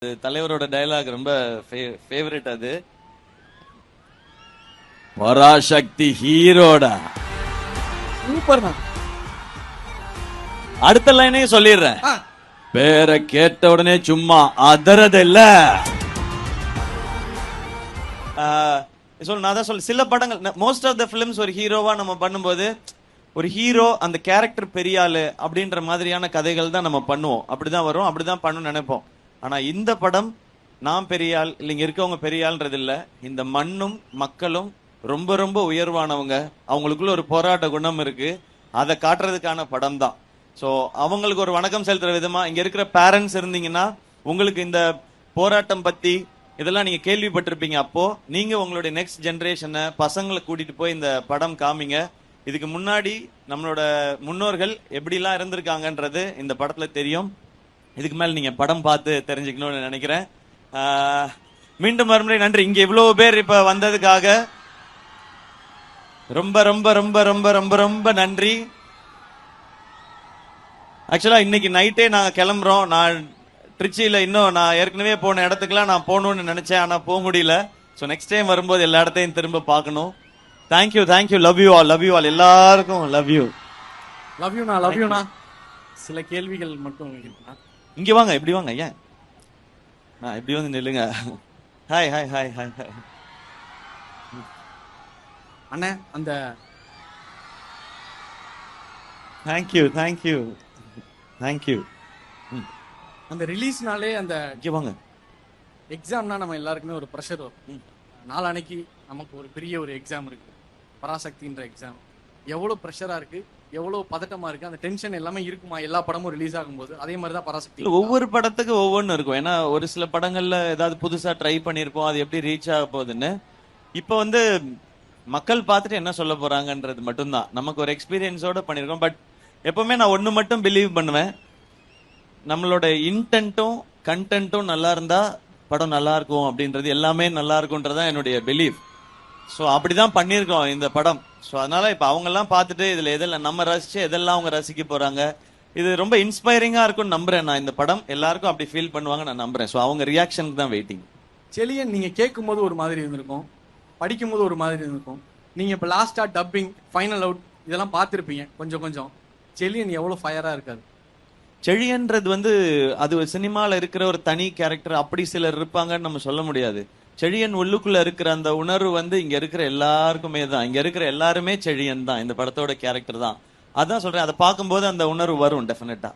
தலைவரோட டயலாக் ரொம்ப ஃபேவரட். அது பராசக்தி ஹீரோடா, சூப்பர். அடுத்த லைனே சொல்லிடுறேன். பேரை கேட்ட உடனே சும்மா அதறதில்ல. நான் தான் சொல்ல, சில படங்கள் மோஸ்ட் ஆஃப் த பிலிம்ஸ் ஒரு ஹீரோவா நம்ம பண்ணும்போது ஒரு ஹீரோ அந்த கேரக்டர் பெரிய ஆளு அப்படின்ற மாதிரியான கதைகள் தான் நம்ம பண்ணுவோம். அப்படிதான் வரும், அப்படிதான் பண்ணணும்னு நினைப்போம். ஆனா இந்த படம் நான் பெரிய ஆள் இல்ல, இங்க இருக்கவங்க பெரிய ஆள்ன்றது இல்ல, இந்த மண்ணும் மக்களும் ரொம்ப ரொம்ப உயர்வானவங்க, அவங்களுக்குள்ள ஒரு போராட்ட குணம் இருக்கு, அதை காட்டுறதுக்கான படம் தான். ஸோ அவங்களுக்கு ஒரு வணக்கம் செலுத்துற விதமா இங்க இருக்கிற பேரண்ட்ஸ் இருந்தீங்கன்னா உங்களுக்கு இந்த போராட்டம் பத்தி இதெல்லாம் நீங்க கேள்விப்பட்டிருப்பீங்க. அப்போ நீங்க உங்களுடைய நெக்ஸ்ட் ஜெனரேஷனை பசங்களை கூட்டிட்டு போய் இந்த படம் காமிங்க. இதுக்கு முன்னாடி நம்மளோட முன்னோர்கள் எப்படிலாம் இருந்திருக்காங்கன்றது இந்த படத்துல தெரியும். இதுக்கு மேல நீங்க படம் பார்த்து தெரிஞ்சுக்கணும்னு நினைக்கிறேன். மீண்டும் மறுமுறை நன்றி. இங்க இவ்வளவு பேர் இப்ப வந்ததுக்காக ரொம்ப ரொம்ப ரொம்ப ரொம்ப ரொம்ப ரொம்ப நன்றி. ஆக்சுவலா இன்னைக்கு நைட்டே நாங்க கிளம்புறோம். நான் திருச்சியில இன்னும் நான் ஏற்கனவே போன இடத்துக்குலாம் நான் போகணும்னு நினைச்சேன், ஆனா போக முடியல. ஸோ நெக்ஸ்ட் டைம் வரும்போது எல்லா இடத்தையும் திரும்ப பார்க்கணும். Thank you thank you, love you all, love you all, எல்லாருக்கும் லவ் யூ. லவ் யூண்ணா, லவ் யூண்ணா. சில கேள்விகள் மட்டும் இங்க வாங்க, இப்படி வாங்க. ஏன் இப்படி வந்து நில்லுங்க. Hi hi hi hi hi. அண்ணே, அந்த தேங்க்யூ தேங்க்யூ தேங்க்யூ. அந்த ரிலீஸ்னாலே அந்த இங்க வாங்க. எக்ஸாம்னா நம்ம எல்லாருக்குமே ஒரு ப்ரெஷர் வரும். நாளானைக்கு நமக்கு ஒரு பெரிய ஒரு எக்ஸாம் இருக்கு, பராசக்தின்ற எக்ஸாம். எவ்வளவு ப்ரெஷரா இருக்கு, எவ்வளவு பதட்டமா இருக்கு, அந்த டென்ஷன் எல்லாமே இருக்குமா எல்லா படமும் ரிலீஸ் ஆகும்போது? அதே மாதிரி தான் பராசக்தி. ஒவ்வொரு படத்துக்கு ஒவ்வொன்னு இருக்கும். ஏன்னா ஒரு சில படங்கள்ல ஏதாவது புதுசா ட்ரை பண்ணிருப்போம், அது எப்படி ரீச் ஆக போகுதுன்னு. இப்ப வந்து மக்கள் பார்த்துட்டு என்ன சொல்ல போறாங்கன்றது மட்டும்தான். நமக்கு ஒரு எக்ஸ்பீரியன்ஸோட பண்ணிருக்கோம். பட் எப்பவுமே நான் ஒண்ணு மட்டும் பிலீவ் பண்ணுவேன், நம்மளோட இன்டென்ட்டும் கண்டென்ட்டும் நல்லா இருந்தா படம் நல்லா இருக்கும் அப்படின்றது, எல்லாமே நல்லா இருக்கும்ன்றதான் என்னுடைய பிலீவ். ஸோ அப்படிதான் பண்ணியிருக்கோம் இந்த படம். ஸோ அதனால இப்போ அவங்க எல்லாம் பார்த்துட்டு இதுல எதெல்லாம் நம்ம ரசிச்சு எதெல்லாம் அவங்க ரசிக்க போறாங்க, இது ரொம்ப இன்ஸ்பைரிங்கா இருக்கும்னு நம்புறேன். நான் இந்த படம் எல்லாருக்கும் அப்படி ஃபீல் பண்ணுவாங்க நான் நம்புறேன். ஸோ அவங்க ரியாக்ஷனுக்கு தான் வெயிட்டிங். செலியன் நீங்க கேட்கும் போது ஒரு மாதிரி இருந்திருக்கும், படிக்கும் போது ஒரு மாதிரி இருந்திருக்கும். நீங்க இப்ப லாஸ்டா டப்பிங், ஃபைனல் அவுட் இதெல்லாம் பார்த்திருப்பீங்க கொஞ்சம் கொஞ்சம். செலியன் எவ்வளவு ஃபயரா இருக்காது. செழியன்றது வந்து அது சினிமால இருக்கிற ஒரு தனி கேரக்டர், அப்படி சிலர் இருப்பாங்கன்னு நம்ம சொல்ல முடியாது. செழியன் உள்ளுக்குள்ள இருக்கிற அந்த உணர்வு வந்து இங்க இருக்கிற எல்லாருக்குமே தான். இங்க இருக்கிற எல்லாருமே செழியன் தான், இந்த படத்தோட கேரக்டர் தான். அதான் சொல்றேன், அதை பார்க்கும்போது அந்த உணர்வு வரும் டெஃபினட்டா.